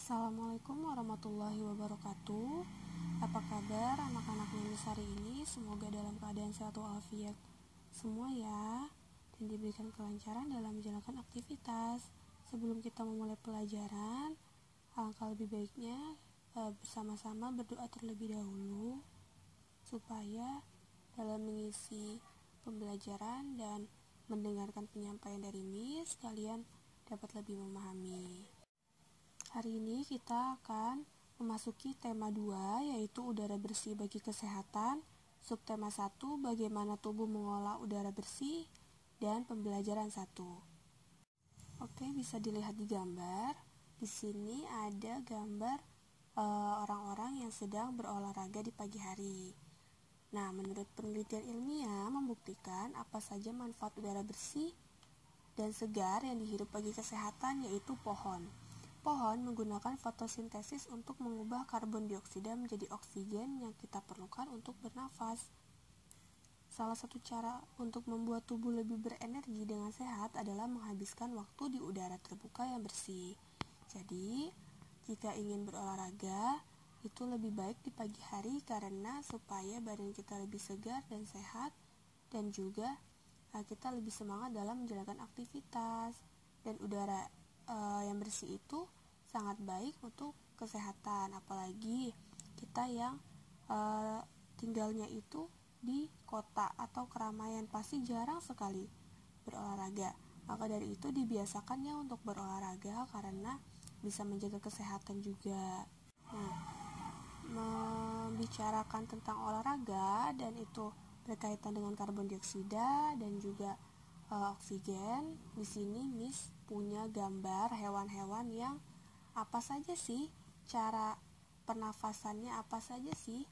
Assalamualaikum warahmatullahi wabarakatuh. Apa kabar anak-anak Mimis hari ini? Semoga dalam keadaan sehat walafiat semua ya, dan diberikan kelancaran dalam menjalankan aktivitas. Sebelum kita memulai pelajaran, alangkah lebih baiknya bersama-sama berdoa terlebih dahulu supaya dalam mengisi pembelajaran dan mendengarkan penyampaian dari Miss, kalian dapat lebih memahami. Hari ini kita akan memasuki tema 2, yaitu udara bersih bagi kesehatan, subtema 1, bagaimana tubuh mengolah udara bersih, dan pembelajaran 1. Oke, bisa dilihat di gambar. Di sini ada gambar orang-orang yang sedang berolahraga di pagi hari. Nah, menurut penelitian ilmiah membuktikan apa saja manfaat udara bersih dan segar yang dihirup bagi kesehatan, yaitu pohon. Pohon menggunakan fotosintesis untuk mengubah karbon dioksida menjadi oksigen yang kita perlukan untuk bernafas. Salah satu cara untuk membuat tubuh lebih berenergi dengan sehat adalah menghabiskan waktu di udara terbuka yang bersih. Jadi, jika ingin berolahraga, itu lebih baik di pagi hari karena supaya badan kita lebih segar dan sehat, dan juga kita lebih semangat dalam menjalankan aktivitas. Dan udara yang bersih itu sangat baik untuk kesehatan, apalagi kita yang tinggalnya itu di kota atau keramaian, pasti jarang sekali berolahraga. Maka dari itu dibiasakannya untuk berolahraga karena bisa menjaga kesehatan juga. Nah, membicarakan tentang olahraga dan itu berkaitan dengan karbon dioksida dan juga oksigen. Di sini Miss punya gambar hewan-hewan yang apa saja sih cara pernafasannya, apa saja sih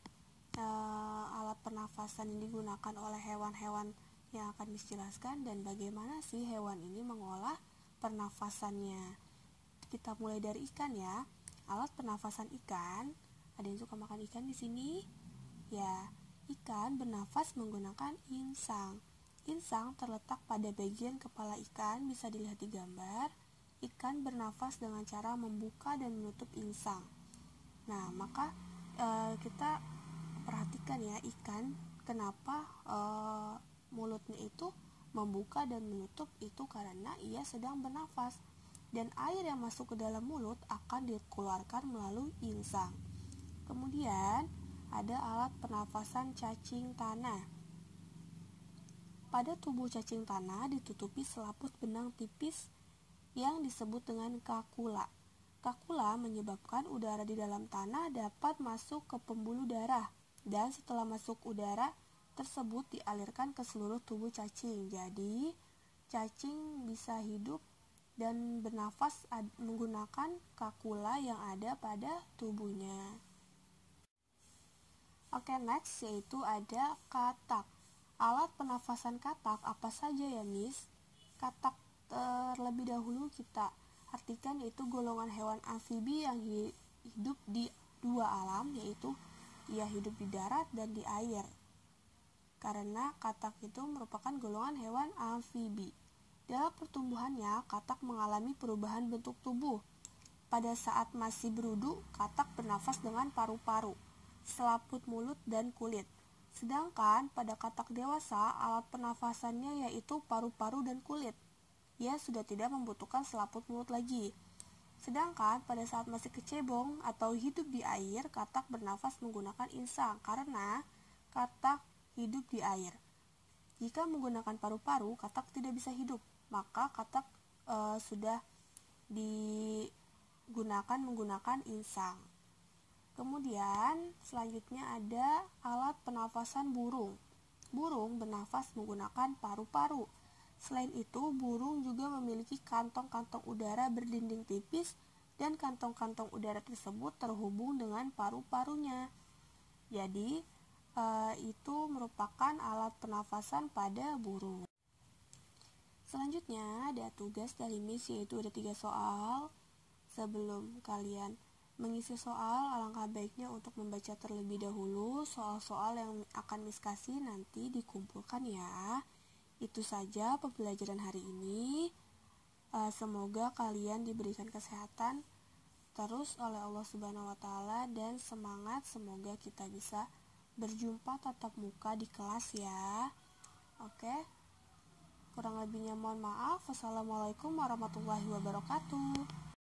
alat pernafasan yang digunakan oleh hewan-hewan yang akan Miss jelaskan, dan bagaimana sih hewan ini mengolah pernafasannya. Kita mulai dari ikan ya. Alat pernafasan ikan, ada yang suka makan ikan di sini? Ya, ikan bernafas menggunakan insang. Insang terletak pada bagian kepala ikan, bisa dilihat di gambar. Ikan bernafas dengan cara membuka dan menutup insang. Nah, maka kita perhatikan ya, ikan kenapa mulutnya itu membuka dan menutup, itu karena ia sedang bernafas. Dan air yang masuk ke dalam mulut akan dikeluarkan melalui insang. Kemudian ada alat pernafasan cacing tanah. Pada tubuh cacing tanah ditutupi selaput benang tipis yang disebut dengan kakula. Kakula menyebabkan udara di dalam tanah dapat masuk ke pembuluh darah, dan setelah masuk udara tersebut dialirkan ke seluruh tubuh cacing. Jadi, cacing bisa hidup dan bernafas menggunakan kakula yang ada pada tubuhnya. Oke, next yaitu ada katak. Alat pernafasan katak apa saja ya, Miss? Katak terlebih dahulu kita artikan yaitu golongan hewan amfibi yang hidup di dua alam, yaitu ia hidup di darat dan di air. Karena katak itu merupakan golongan hewan amfibi. Dalam pertumbuhannya, katak mengalami perubahan bentuk tubuh. Pada saat masih berudu, katak bernafas dengan paru-paru, selaput mulut, dan kulit. Sedangkan pada katak dewasa, alat pernafasannya yaitu paru-paru dan kulit. Ia sudah tidak membutuhkan selaput mulut lagi. Sedangkan pada saat masih kecebong atau hidup di air, katak bernafas menggunakan insang karena katak hidup di air. Jika menggunakan paru-paru, katak tidak bisa hidup, maka katak sudah digunakan menggunakan insang. Kemudian selanjutnya ada alat pernafasan burung. Burung bernafas menggunakan paru-paru. Selain itu, burung juga memiliki kantong-kantong udara berdinding tipis, dan kantong-kantong udara tersebut terhubung dengan paru-parunya. Jadi, itu merupakan alat pernafasan pada burung. Selanjutnya ada tugas dari Miss, yaitu ada 3 soal. Sebelum kalian mengisi soal, alangkah baiknya untuk membaca terlebih dahulu soal-soal yang akan Miss kasih, nanti dikumpulkan ya. Itu saja pembelajaran hari ini. Semoga kalian diberikan kesehatan terus oleh Allah Subhanahu wa Ta'ala, dan semangat semoga kita bisa berjumpa tatap muka di kelas ya. Oke, kurang lebihnya mohon maaf. Wassalamualaikum warahmatullahi wabarakatuh.